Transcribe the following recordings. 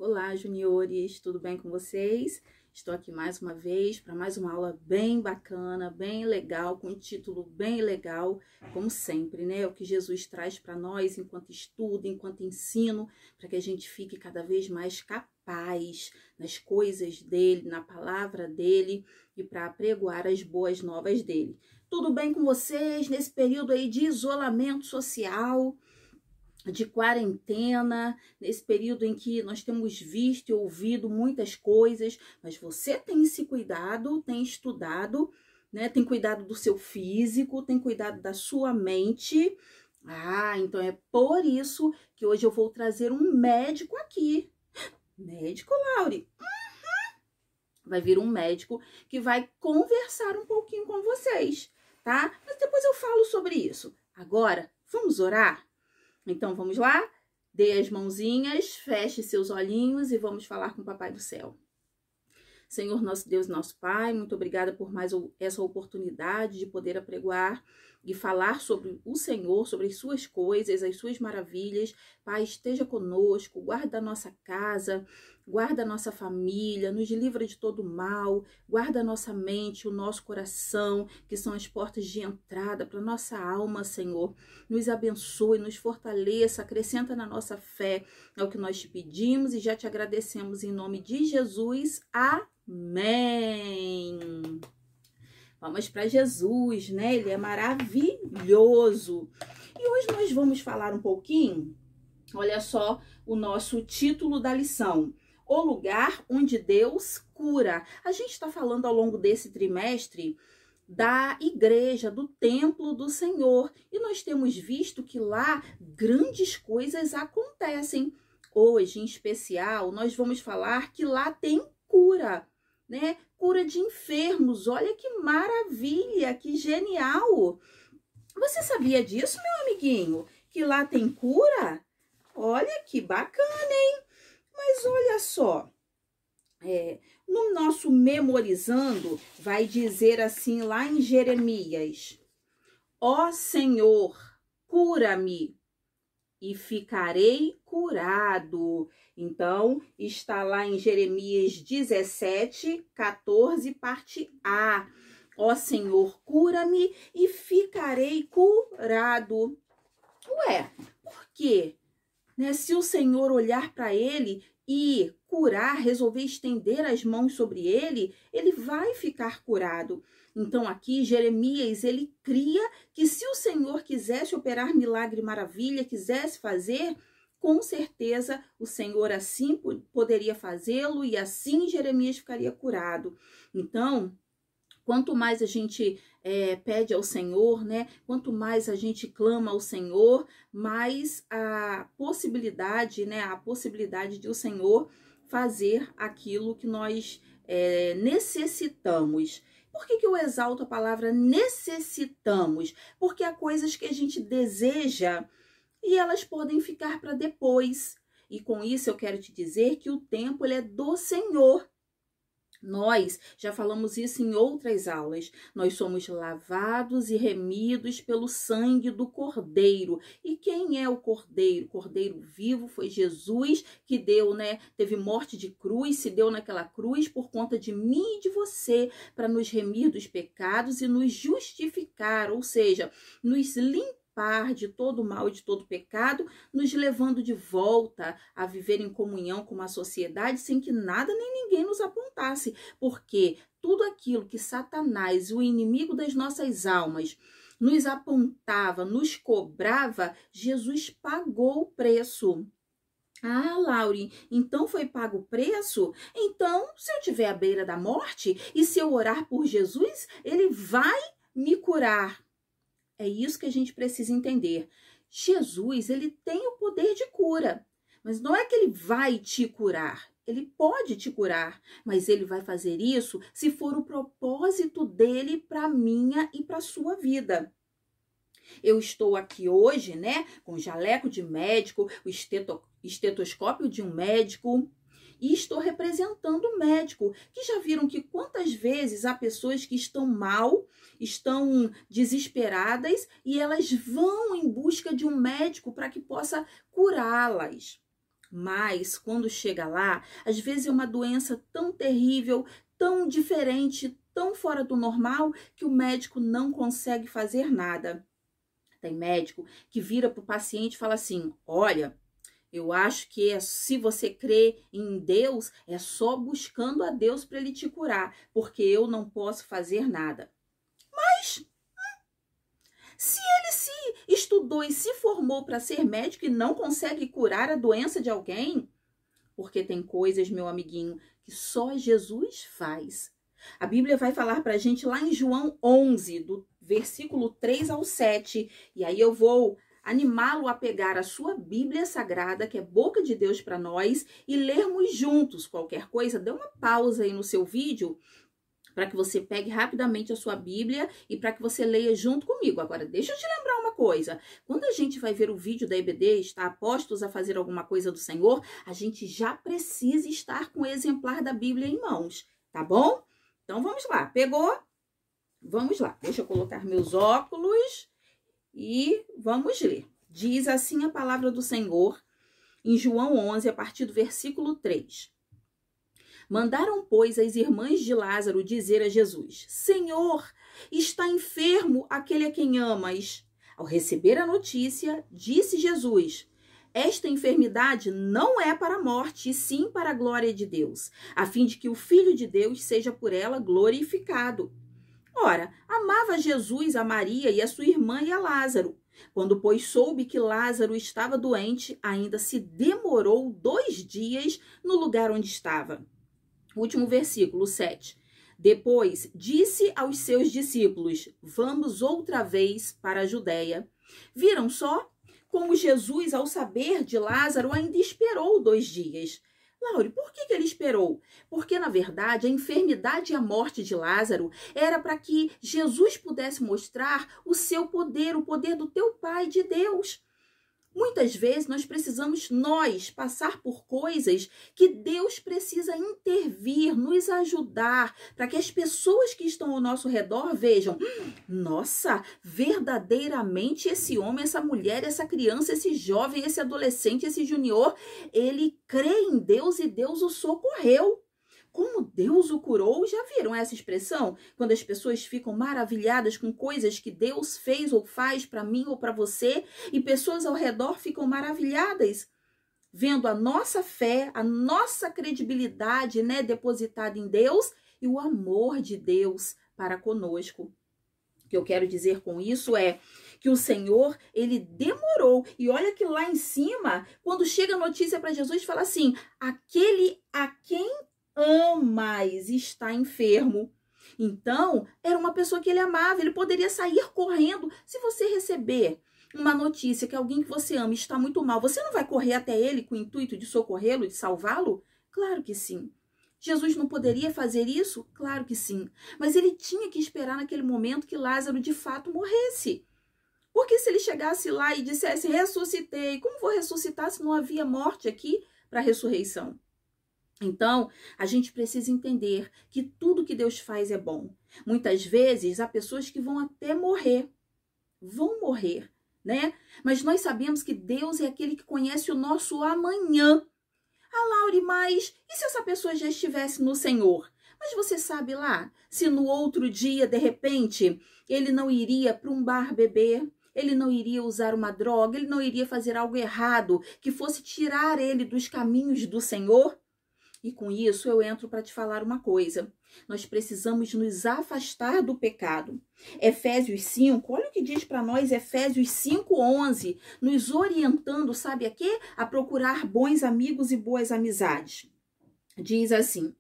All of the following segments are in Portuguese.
Olá, juniores, tudo bem com vocês? Estou aqui mais uma vez para mais uma aula bem bacana, bem legal, com um título bem legal, como sempre, né? O que Jesus traz para nós enquanto estudo, enquanto ensino, para que a gente fique cada vez mais capaz nas coisas dele, na palavra dele e para apregoar as boas novas dele. Tudo bem com vocês nesse período aí de isolamento social, de quarentena, nesse período em que nós temos visto e ouvido muitas coisas, mas você tem se cuidado, tem estudado, né? Tem cuidado do seu físico, tem cuidado da sua mente. Então é por isso que hoje eu vou trazer um médico aqui. Médico, Laure? Vai vir um médico que vai conversar um pouquinho com vocês, tá? Mas depois eu falo sobre isso. Agora, vamos orar? Então, vamos lá? Dê as mãozinhas, feche seus olhinhos e vamos falar com o Papai do Céu. Senhor, nosso Deus, nosso Pai, muito obrigada por mais essa oportunidade de poder apregoar e falar sobre o Senhor, sobre as suas coisas, as suas maravilhas. Pai, esteja conosco, guarda a nossa casa, guarda a nossa família, nos livra de todo mal, guarda a nossa mente, o nosso coração, que são as portas de entrada para nossa alma, Senhor. Nos abençoe, nos fortaleça, acrescenta na nossa fé. É o que nós te pedimos e já te agradecemos em nome de Jesus. Amém. Vamos para Jesus, né? Ele é maravilhoso. E hoje nós vamos falar um pouquinho, olha só o nosso título da lição. O lugar onde Deus cura. A gente está falando ao longo desse trimestre da igreja, do templo do Senhor. E nós temos visto que lá grandes coisas acontecem. Hoje, em especial, nós vamos falar que lá tem cura, né? Cura de enfermos. Olha que maravilha, que genial. Você sabia disso, meu amiguinho? Que lá tem cura? Olha que bacana, hein? Mas olha só, no nosso memorizando, vai dizer assim lá em Jeremias: ó Senhor, cura-me e ficarei curado. Então, está lá em Jeremias 17, 14, parte A. Ó Senhor, cura-me e ficarei curado. Ué, por quê? Né? Se o Senhor olhar para ele e curar, resolver estender as mãos sobre ele, ele vai ficar curado. Então aqui Jeremias, ele cria que se o Senhor quisesse operar milagre e maravilha, quisesse fazer, com certeza o Senhor assim poderia fazê-lo e assim Jeremias ficaria curado. Então, quanto mais a gente pede ao Senhor, né? Quanto mais a gente clama ao Senhor, mais a possibilidade, né? A possibilidade de o Senhor fazer aquilo que nós necessitamos. Por que eu exalto a palavra necessitamos? Porque há coisas que a gente deseja e elas podem ficar para depois. E com isso eu quero te dizer que o tempo ele é do Senhor. Nós já falamos isso em outras aulas. Nós somos lavados e remidos pelo sangue do Cordeiro. E quem é o Cordeiro? O Cordeiro vivo foi Jesus que deu, né? Teve morte de cruz, se deu naquela cruz por conta de mim e de você, para nos remir dos pecados e nos justificar, ou seja, nos limpar de todo mal e de todo pecado, nos levando de volta a viver em comunhão com uma sociedade sem que nada nem ninguém nos apontasse, porque tudo aquilo que Satanás, o inimigo das nossas almas, nos apontava, nos cobrava, Jesus pagou o preço. Laure, então foi pago o preço? Então, se eu estiver à beira da morte e se eu orar por Jesus, ele vai me curar. É isso que a gente precisa entender. Jesus, ele tem o poder de cura, mas não é que ele vai te curar. Ele pode te curar, mas ele vai fazer isso se for o propósito dele para minha e para sua vida. Eu estou aqui hoje, né, com o jaleco de médico, o estetoscópio de um médico, e estou representando o médico, que já viram que quantas vezes há pessoas que estão mal, estão desesperadas e elas vão em busca de um médico para que possa curá-las. Mas quando chega lá, às vezes é uma doença tão terrível, tão diferente, tão fora do normal, que o médico não consegue fazer nada. Tem médico que vira para o paciente e fala assim: olha, eu acho que se você crê em Deus, é só buscando a Deus para ele te curar, porque eu não posso fazer nada. Mas se ele se estudou e se formou para ser médico e não consegue curar a doença de alguém, porque tem coisas, meu amiguinho, que só Jesus faz. A Bíblia vai falar para a gente lá em João 11, do versículo 3 ao 7, e aí eu vou animá-lo a pegar a sua Bíblia Sagrada, que é boca de Deus para nós, e lermos juntos. Qualquer coisa, dê uma pausa aí no seu vídeo, para que você pegue rapidamente a sua Bíblia e para que você leia junto comigo. Agora, deixa eu te lembrar uma coisa. Quando a gente vai ver o vídeo da EBD, está apostos a fazer alguma coisa do Senhor, a gente já precisa estar com o exemplar da Bíblia em mãos, tá bom? Então, vamos lá. Pegou? Vamos lá. Deixa eu colocar meus óculos e vamos ler. Diz assim a palavra do Senhor em João 11, a partir do versículo 3. Mandaram, pois, as irmãs de Lázaro dizer a Jesus: Senhor, está enfermo aquele a quem amas. Ao receber a notícia, disse Jesus: esta enfermidade não é para a morte, e sim para a glória de Deus, a fim de que o Filho de Deus seja por ela glorificado. Ora, amava Jesus a Maria e a sua irmã e a Lázaro. Quando, pois, soube que Lázaro estava doente, ainda se demorou 2 dias no lugar onde estava. Último versículo, 7. Depois disse aos seus discípulos: vamos outra vez para a Judéia. Viram só como Jesus, ao saber de Lázaro, ainda esperou 2 dias. Laure, por que ele esperou? Porque, na verdade, a enfermidade e a morte de Lázaro era para que Jesus pudesse mostrar o seu poder, o poder do teu Pai, de Deus. Muitas vezes nós precisamos passar por coisas que Deus precisa intervir, nos ajudar, para que as pessoas que estão ao nosso redor vejam: nossa, verdadeiramente esse homem, essa mulher, essa criança, esse jovem, esse adolescente, esse junior, ele crê em Deus e Deus o socorreu. Como Deus o curou. Já viram essa expressão? Quando as pessoas ficam maravilhadas com coisas que Deus fez ou faz para mim ou para você, e pessoas ao redor ficam maravilhadas, vendo a nossa fé, a nossa credibilidade, né, depositada em Deus e o amor de Deus para conosco. O que eu quero dizer com isso é que o Senhor, ele demorou. E olha que lá em cima, quando chega a notícia para Jesus, fala assim: aquele a quem amas está enfermo. Então, era uma pessoa que ele amava, ele poderia sair correndo. Se você receber uma notícia que alguém que você ama está muito mal, você não vai correr até ele com o intuito de socorrê-lo, de salvá-lo? Claro que sim. Jesus não poderia fazer isso? Claro que sim. Mas ele tinha que esperar naquele momento que Lázaro de fato morresse. Porque se ele chegasse lá e dissesse: ressuscitei, como vou ressuscitar se não havia morte aqui para a ressurreição? Então, a gente precisa entender que tudo que Deus faz é bom. Muitas vezes, há pessoas que vão até morrer. Vão morrer, né? Mas nós sabemos que Deus é aquele que conhece o nosso amanhã. Ah, Laure, mas e se essa pessoa já estivesse no Senhor? Mas você sabe lá, se no outro dia, de repente, ele não iria para um bar beber, ele não iria usar uma droga, ele não iria fazer algo errado que fosse tirar ele dos caminhos do Senhor? E com isso eu entro para te falar uma coisa. Nós precisamos nos afastar do pecado. Efésios 5, olha o que diz para nós Efésios 5:11, nos orientando, sabe a quê? A procurar bons amigos e boas amizades. Diz assim: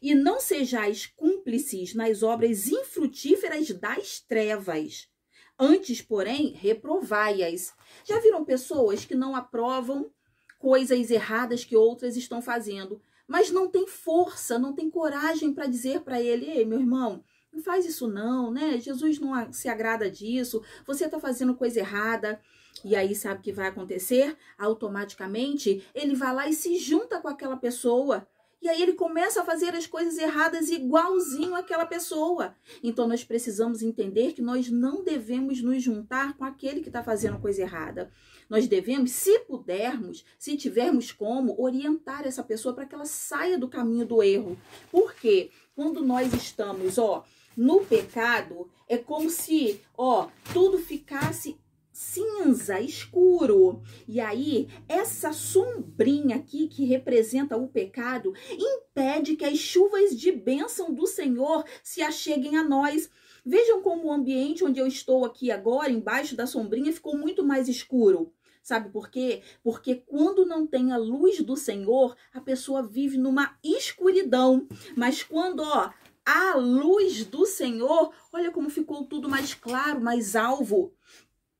e não sejais cúmplices nas obras infrutíferas das trevas. Antes, porém, reprovai-as. Já viram pessoas que não aprovam coisas erradas que outras estão fazendo, mas não tem força, não tem coragem para dizer para ele: ei, meu irmão, não faz isso não, né? Jesus não se agrada disso, você está fazendo coisa errada. E aí sabe o que vai acontecer? Automaticamente ele vai lá e se junta com aquela pessoa. E aí ele começa a fazer as coisas erradas igualzinho àquela pessoa. Então nós precisamos entender que nós não devemos nos juntar com aquele que está fazendo coisa errada. Nós devemos, se pudermos, se tivermos como, orientar essa pessoa para que ela saia do caminho do erro. Por quê? Quando nós estamos, no pecado, é como se, tudo ficasse cinza, escuro. E aí, essa sombrinha aqui que representa o pecado impede que as chuvas de bênção do Senhor se acheguem a nós. Vejam como o ambiente onde eu estou aqui agora, embaixo da sombrinha, ficou muito mais escuro. Sabe por quê? Porque quando não tem a luz do Senhor, a pessoa vive numa escuridão. Mas quando, a luz do Senhor, olha como ficou tudo mais claro, mais alvo.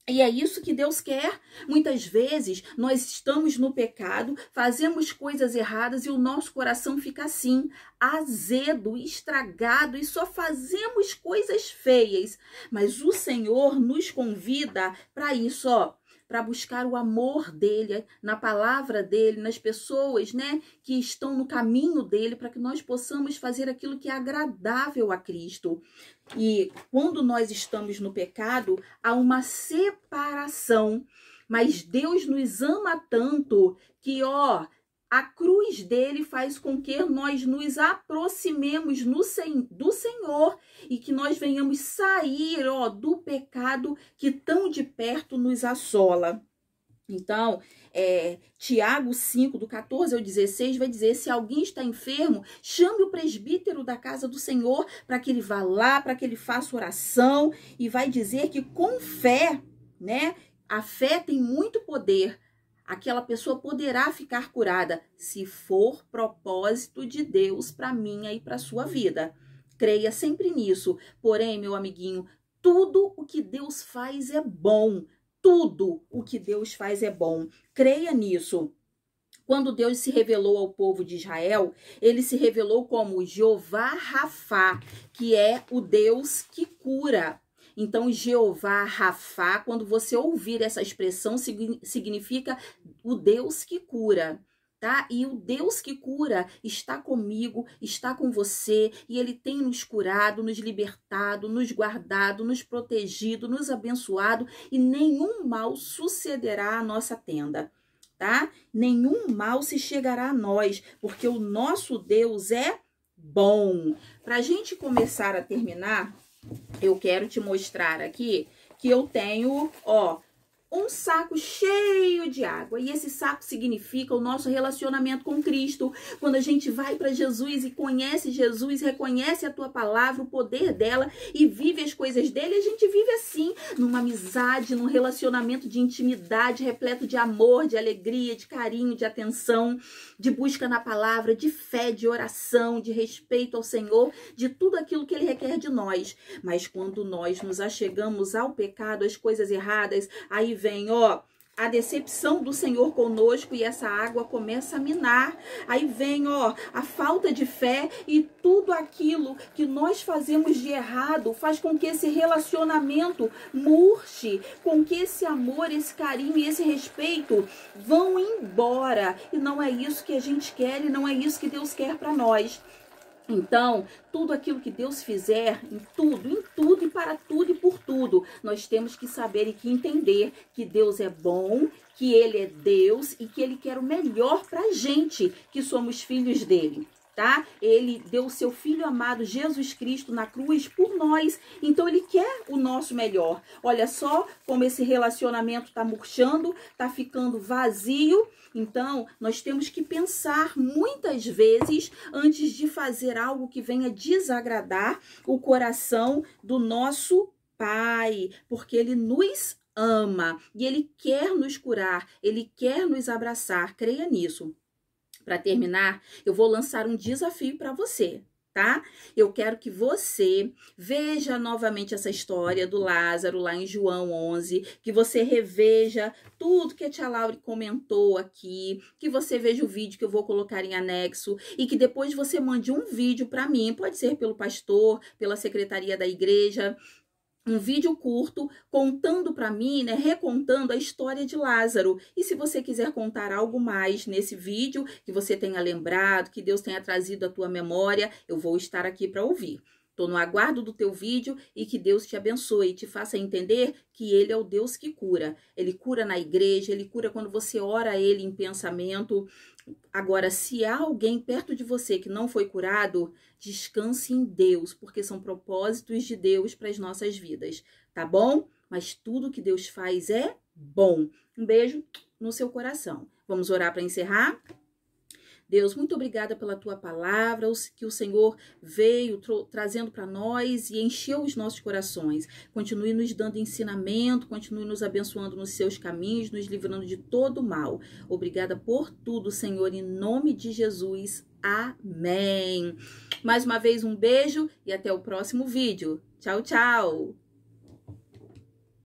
E é isso que Deus quer. Muitas vezes nós estamos no pecado, fazemos coisas erradas e o nosso coração fica assim, azedo, estragado e só fazemos coisas feias. Mas o Senhor nos convida para isso, para buscar o amor dele, na palavra dele, nas pessoas, que estão no caminho dele, para que nós possamos fazer aquilo que é agradável a Cristo. E quando nós estamos no pecado, há uma separação, mas Deus nos ama tanto que, a cruz dele faz com que nós nos aproximemos do Senhor e que nós venhamos sair, do pecado que tão de perto nos assola. Então, Tiago 5, do 14 ao 16, vai dizer, se alguém está enfermo, chame o presbítero da casa do Senhor para que ele vá lá, para que ele faça oração, e vai dizer que com fé, a fé tem muito poder. Aquela pessoa poderá ficar curada, se for propósito de Deus para minha e para sua vida. Creia sempre nisso. Porém, meu amiguinho, tudo o que Deus faz é bom. Tudo o que Deus faz é bom. Creia nisso. Quando Deus se revelou ao povo de Israel, ele se revelou como Jeová Rafá, que é o Deus que cura. Então, Jeová Rafá, quando você ouvir essa expressão, significa o Deus que cura, tá? E o Deus que cura está comigo, está com você, e ele tem nos curado, nos libertado, nos guardado, nos protegido, nos abençoado, e nenhum mal sucederá à nossa tenda, tá? Nenhum mal se chegará a nós, porque o nosso Deus é bom. Para a gente começar a terminar, eu quero te mostrar aqui que eu tenho, um saco cheio de água. E esse saco significa o nosso relacionamento com Cristo. Quando a gente vai para Jesus e conhece Jesus, reconhece a tua palavra, o poder dela e vive as coisas dele, a gente vive assim, numa amizade, num relacionamento de intimidade, repleto de amor, de alegria, de carinho, de atenção, de busca na palavra, de fé, de oração, de respeito ao Senhor, de tudo aquilo que ele requer de nós. Mas quando nós nos achegamos ao pecado, às coisas erradas, aí vem, a decepção do Senhor conosco e essa água começa a minar. Aí vem, a falta de fé e tudo aquilo que nós fazemos de errado faz com que esse relacionamento murche, com que esse amor, esse carinho e esse respeito vão embora. E não é isso que a gente quer e não é isso que Deus quer para nós. Então, tudo aquilo que Deus fizer, em tudo e para tudo e por tudo, nós temos que saber e que entender que Deus é bom, que Ele é Deus e que Ele quer o melhor para a gente, que somos filhos dele, tá? Ele deu o seu Filho amado, Jesus Cristo, na cruz por nós, então Ele quer o nosso melhor. Olha só como esse relacionamento está murchando, está ficando vazio. Então, nós temos que pensar muitas vezes antes de fazer algo que venha desagradar o coração do nosso Pai, porque Ele nos ama e Ele quer nos curar, Ele quer nos abraçar. Creia nisso. Para terminar, eu vou lançar um desafio para você, tá? Eu quero que você veja novamente essa história do Lázaro lá em João 11, que você reveja tudo que a tia Laura comentou aqui, que você veja o vídeo que eu vou colocar em anexo e que depois você mande um vídeo para mim, pode ser pelo pastor, pela secretaria da igreja, um vídeo curto contando para mim, recontando a história de Lázaro. E se você quiser contar algo mais nesse vídeo, que você tenha lembrado, que Deus tenha trazido à tua memória, eu vou estar aqui para ouvir. Tô no aguardo do teu vídeo e que Deus te abençoe e te faça entender que Ele é o Deus que cura. Ele cura na igreja, Ele cura quando você ora a Ele em pensamento. Agora, se há alguém perto de você que não foi curado, descanse em Deus, porque são propósitos de Deus para as nossas vidas, tá bom? Mas tudo que Deus faz é bom. Um beijo no seu coração. Vamos orar para encerrar? Deus, muito obrigada pela tua palavra, que o Senhor veio trazendo para nós e encheu os nossos corações. Continue nos dando ensinamento, continue nos abençoando nos seus caminhos, nos livrando de todo mal. Obrigada por tudo, Senhor, em nome de Jesus. Amém. Mais uma vez, um beijo e até o próximo vídeo. Tchau, tchau!